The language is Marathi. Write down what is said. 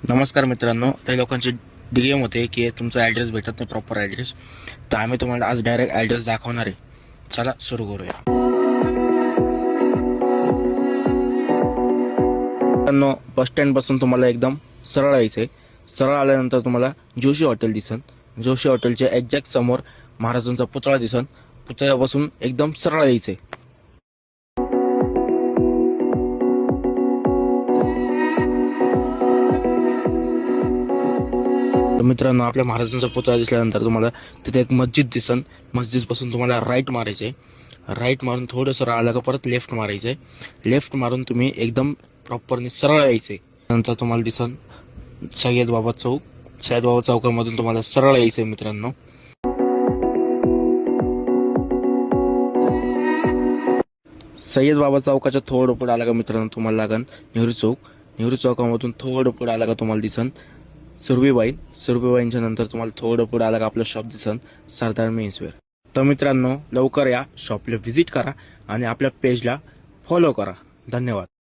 नमस्कार मित्रांनो, काही लोकांची DM होते की तुमचा ॲड्रेस भेटत नाही, प्रॉपर ॲड्रेस. तर आम्ही तुम्हाला आज डायरेक्ट ॲड्रेस दाखवणार आहे. चला सुरू करूया. मित्रांनो, बस स्टँडपासून तुम्हाला एकदम सरळ यायचं आहे. सरळ आल्यानंतर तुम्हाला जोशी हॉटेल दिसन. जोशी हॉटेलच्या एक्झॅक्ट समोर महाराजांचा पुतळा दिसन. पुतळ्यापासून एकदम सरळ यायचं आहे. तर मित्रांनो, आपल्या महाराजांचा पुतळा दिसल्यानंतर तुम्हाला तिथे एक मस्जिद दिसन. मस्जिदपासून तुम्हाला राईट मारायचं आहे. राईट मारून थोडंसं आलं का परत लेफ्ट मारायचं आहे. लेफ्ट मारून तुम्ही एकदम प्रॉपरनी सरळ यायचं आहे. नंतर तुम्हाला दिसन सय्यद बाबा चौक. सय्यद बाबा चौकामधून तुम्हाला सरळ यायचं आहे मित्रांनो. सय्यद बाबा चौकाच्या थोडं पुढे आला का मित्रांनो तुम्हाला लागन नेहरू चौक. नेहरू चौकामधून थोडं पुढे आला का तुम्हाला दिसन सुरभीबाईंच्या नंतर तुम्हाला थोडं पुढे आला का आपलं शॉप दिसन सरदार मेन्सवेअर. तर मित्रांनो, लवकर या, शॉपला व्हिजिट करा आणि आपल्या पेजला फॉलो करा. धन्यवाद.